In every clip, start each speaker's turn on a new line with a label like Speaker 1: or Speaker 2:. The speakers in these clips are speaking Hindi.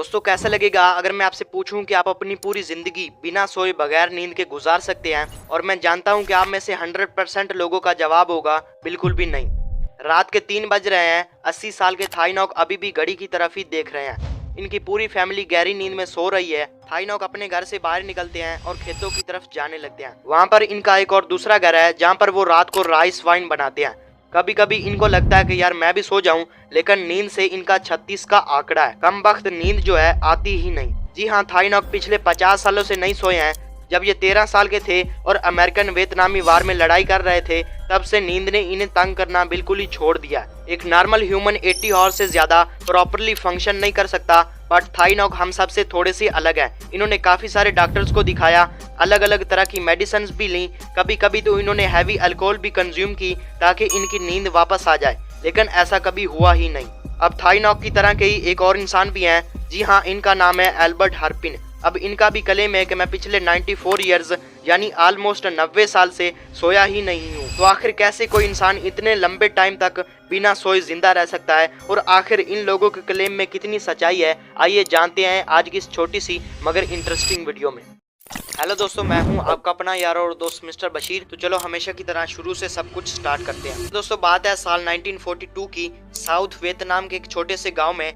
Speaker 1: दोस्तों कैसा लगेगा अगर मैं आपसे पूछूं कि आप अपनी पूरी जिंदगी बिना सोए बगैर नींद के गुजार सकते हैं। और मैं जानता हूं कि आप में से 100% लोगों का जवाब होगा बिल्कुल भी नहीं। रात के 3 बज रहे हैं। 80 साल के थाईनॉक अभी भी घड़ी की तरफ ही देख रहे हैं। इनकी पूरी फैमिली गहरी नींद में सो रही है। थाईनॉक अपने घर से बाहर निकलते हैं और खेतों की तरफ जाने लगते हैं। वहाँ पर इनका एक और दूसरा घर है जहाँ पर वो रात को राइस वाइन बनाते हैं। कभी कभी इनको लगता है कि यार मैं भी सो जाऊं, लेकिन नींद से इनका 36 का आंकड़ा है। कम वक्त नींद जो है आती ही नहीं। जी हाँ, थाईनॉक पिछले 50 सालों से नहीं सोए हैं। जब ये 13 साल के थे और अमेरिकन वियतनामी वार में लड़ाई कर रहे थे, तब से नींद ने इन्हें तंग करना बिल्कुल ही छोड़ दिया। एक नॉर्मल ह्यूमन 80 आवर्स से ज्यादा प्रॉपरली फंक्शन नहीं कर सकता, बट थाईनॉक हम सबसे थोड़े से अलग है। इन्होंने काफी सारे डॉक्टर्स को दिखाया, अलग अलग तरह की मेडिसिन भी ली, कभी कभी तो इन्होंने हैवी अल्कोहल भी कंज्यूम की ताकि इनकी नींद वापस आ जाए, लेकिन ऐसा कभी हुआ ही नहीं। अब थाईनॉक की तरह के ही एक और इंसान भी हैं। जी हाँ, इनका नाम है एल्बर्ट हर्पिन। अब इनका भी क्लेम है कि मैं पिछले 94 ईयर्स यानी ऑलमोस्ट 90 साल से सोया ही नहीं हूँ। तो आखिर कैसे कोई इंसान इतने लंबे टाइम तक बिना सोए जिंदा रह सकता है, और आखिर इन लोगों के क्लेम में कितनी सच्चाई है, आइए जानते हैं आज की इस छोटी सी मगर इंटरेस्टिंग वीडियो में। हेलो दोस्तों, मैं हूं आपका अपना यार और दोस्त मिस्टर बशीर। तो चलो हमेशा की तरह शुरू से सब कुछ स्टार्ट करते हैं। दोस्तों बात है साल 1942 की। साउथ वियतनाम के एक छोटे से गांव में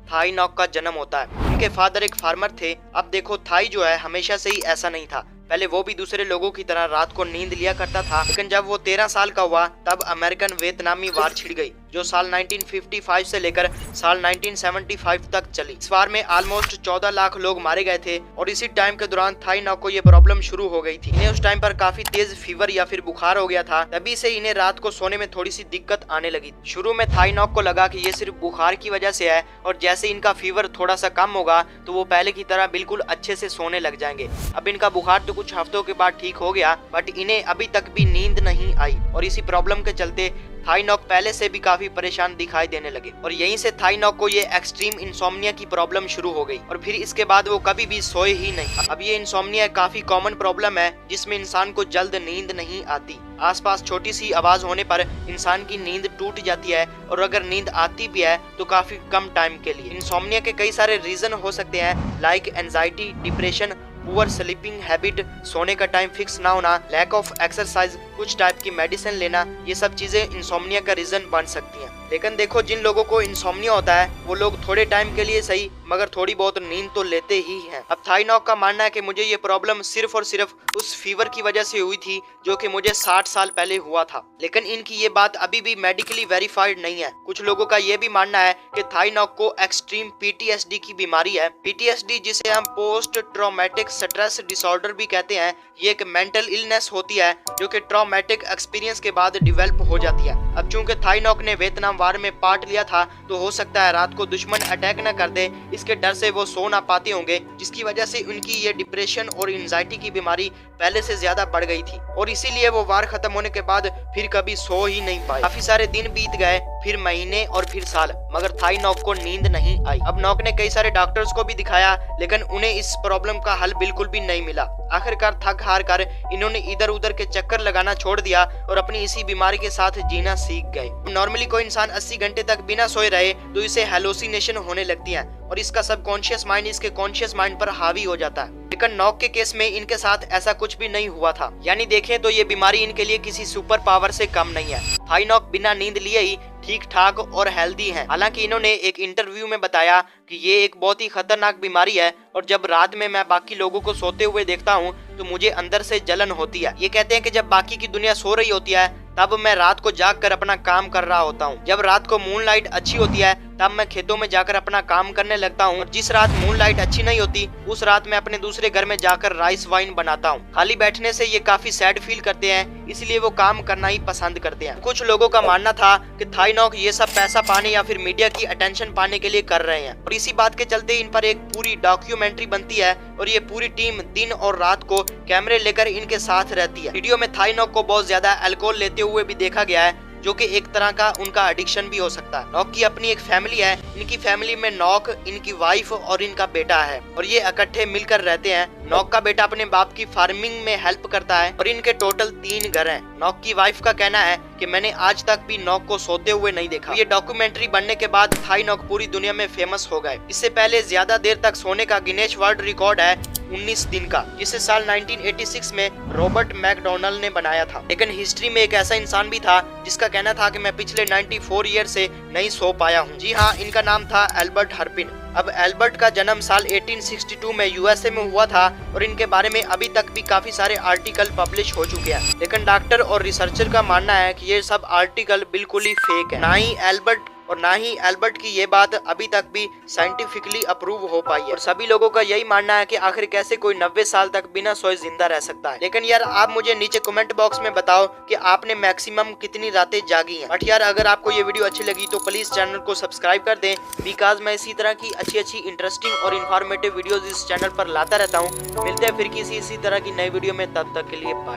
Speaker 1: थाईनॉक का जन्म होता है। उनके फादर एक फार्मर थे। अब देखो, थाई जो है हमेशा से ही ऐसा नहीं था। पहले वो भी दूसरे लोगों की तरह रात को नींद लिया करता था, लेकिन जब वो 13 साल का हुआ तब अमेरिकन वियतनामी वार छिड़ गई, जो साल 1955 से लेकर साल 1975 तक चली। इस वार में ऑलमोस्ट 14 लाख लोग मारे गए थे, और इसी टाइम के दौरान थाईनॉक को ये प्रॉब्लम शुरू हो गई थी। इन्हें उस टाइम पर काफी तेज फीवर या फिर बुखार हो गया था, तभी से इन्हें रात को सोने में थोड़ी सी दिक्कत आने लगी। शुरू में थाईनॉक को लगा कि ये सिर्फ बुखार की वजह से है, और जैसे इनका फीवर थोड़ा सा कम होगा तो वो पहले की तरह बिल्कुल अच्छे से सोने लग जाएंगे। अब इनका बुखार तो कुछ हफ्तों के बाद ठीक हो गया, बट इन्हें अभी तक भी नींद नहीं आई, और इसी प्रॉब्लम के चलते थाईनॉक पहले से भी काफी परेशान दिखाई देने लगे। और यहीं से थाईनॉक को ये एक्सट्रीम इंसोम्निया की प्रॉब्लम शुरू हो गई, और फिर इसके बाद वो कभी भी सोए ही नहीं। अब ये इंसोम्निया काफी कॉमन प्रॉब्लम है, जिसमें इंसान को जल्द नींद नहीं आती। आसपास छोटी सी आवाज होने पर इंसान की नींद टूट जाती है, और अगर नींद आती भी है तो काफी कम टाइम के लिए। इंसोम्निया के कई सारे रीजन हो सकते हैं, like anxiety, depression, poor sleeping habit, सोने का टाइम फिक्स ना होना, लैक ऑफ एक्सरसाइज, कुछ टाइप की मेडिसिन लेना। ये सब चीजें इंसोम्निया का रीजन बन सकती हैं। लेकिन देखो, जिन लोगों को इंसोम्निया होता है वो लोग थोड़े टाइम के लिए सही मगर थोड़ी बहुत नींद तो लेते ही हैं। अब थाईनॉक का मानना है कि मुझे ये प्रॉब्लम सिर्फ और सिर्फ उस फीवर की वजह से हुई थी जो कि मुझे 60 साल पहले हुआ था, लेकिन इनकी ये बात अभी भी मेडिकली वेरीफाइड नहीं है। कुछ लोगों का ये भी मानना है कि थाईनॉक को एक्सट्रीम पीटीएसडी की बीमारी है। पीटीएसडी, जिसे हम पोस्ट ट्रॉमेटिक स्ट्रेस डिसऑर्डर भी कहते हैं, ये एक मेंटल इलनेस होती है जो कि ट्रॉमेटिक एक्सपीरियंस के बाद डेवलप हो जाती है। अब चूंकि थाईनॉक ने वियतनाम वार में पार्ट लिया था, तो हो सकता है रात को दुश्मन अटैक न कर दे, इसके डर से वो सो ना पाते होंगे, जिसकी वजह से उनकी ये डिप्रेशन और एंजाइटी की बीमारी पहले से ज्यादा बढ़ गई थी, और इसीलिए वो वार खत्म होने के बाद फिर कभी सो ही नहीं पाए। काफी सारे दिन बीत गए, फिर महीने और फिर साल, मगर थाईनॉक को नींद नहीं आई। अब नॉक ने कई सारे डॉक्टर्स को भी दिखाया, लेकिन उन्हें इस प्रॉब्लम का हल बिल्कुल भी नहीं मिला। आखिरकार थक हार कर इन्होंने इधर उधर के चक्कर लगाना छोड़ दिया और अपनी इसी बीमारी के साथ जीना सीख गए। नॉर्मली कोई इंसान 80 घंटे तक बिना सोए रहे तो इसे हेलोसिनेशन होने लगती है, और इसका सबकॉन्शियस माइंड इसके कॉन्शियस माइंड पर हावी हो जाता है। लेकिन नॉक के केस में इनके साथ ऐसा कुछ भी नहीं हुआ था। यानी देखें तो ये बीमारी इनके लिए किसी सुपर पावर से कम नहीं है। थाईनॉक बिना नींद लिए ही ठीक ठाक और हेल्दी हैं। हालांकि इन्होंने एक इंटरव्यू में बताया कि ये एक बहुत ही खतरनाक बीमारी है, और जब रात में मैं बाकी लोगों को सोते हुए देखता हूँ तो मुझे अंदर से जलन होती है। ये कहते हैं कि जब बाकी की दुनिया सो रही होती है तब मैं रात को जाग कर अपना काम कर रहा होता हूँ। जब रात को मूनलाइट अच्छी होती है तब मैं खेतों में जाकर अपना काम करने लगता हूँ, और जिस रात मूनलाइट अच्छी नहीं होती उस रात मैं अपने दूसरे घर में जाकर राइस वाइन बनाता हूँ। खाली बैठने से ये काफी सैड फील करते हैं, इसलिए वो काम करना ही पसंद करते हैं। कुछ लोगों का मानना था कि थाईनॉक ये सब पैसा पाने या फिर मीडिया की अटेंशन पाने के लिए कर रहे हैं, और इसी बात के चलते इन पर एक पूरी डॉक्यूमेंट्री बनती है, और ये पूरी टीम दिन और रात को कैमरे लेकर इनके साथ रहती है। वीडियो में थाईनॉक को बहुत ज्यादा अल्कोहल लेते हुए भी देखा गया है, जो कि एक तरह का उनका एडिक्शन भी हो सकता है। नॉक की अपनी एक फैमिली है। इनकी फैमिली में नॉक, इनकी वाइफ और इनका बेटा है और ये इकट्ठे मिलकर रहते हैं। नॉक का बेटा अपने बाप की फार्मिंग में हेल्प करता है और इनके टोटल 3 घर हैं। नॉक की वाइफ का कहना है कि मैंने आज तक भी नॉक को सोते हुए नहीं देखा। ये डॉक्यूमेंट्री बनने के बाद थाई नॉक पूरी दुनिया में फेमस हो गए। इससे पहले ज्यादा देर तक सोने का गिनेस वर्ल्ड रिकॉर्ड है 19 दिन का, जिसे साल 1986 में रॉबर्ट मैकडोनल्ड ने बनाया था। लेकिन हिस्ट्री में एक ऐसा इंसान भी था जिसका कहना था कि मैं पिछले 94 ईयर से नहीं सो पाया हूँ। जी हाँ, इनका नाम था एल्बर्ट हर्पिन। अब एल्बर्ट का जन्म साल 1862 में यूएसए में हुआ था और इनके बारे में अभी तक भी काफी सारे आर्टिकल पब्लिश हो चुके हैं। लेकिन डॉक्टर और रिसर्चर का मानना है कि ये सब आर्टिकल बिल्कुल ही फेक है। ना ही एल्बर्ट की ये बात अभी तक भी साइंटिफिकली अप्रूव हो पाई है। और सभी लोगों का यही मानना है कि आखिर कैसे कोई 90 साल तक बिना सोए जिंदा रह सकता है। लेकिन यार आप मुझे नीचे कमेंट बॉक्स में बताओ कि आपने मैक्सिमम कितनी रातें जागी हैं। बट यार अगर आपको ये वीडियो अच्छी लगी तो प्लीज चैनल को सब्सक्राइब कर दें, बिकॉज मैं इसी तरह की अच्छी इंटरेस्टिंग और इन्फॉर्मेटिव वीडियोज इस चैनल पर लाता रहता हूँ। मिलते हैं फिर किसी इसी तरह की नई वीडियो में, तब तक के लिए बाय।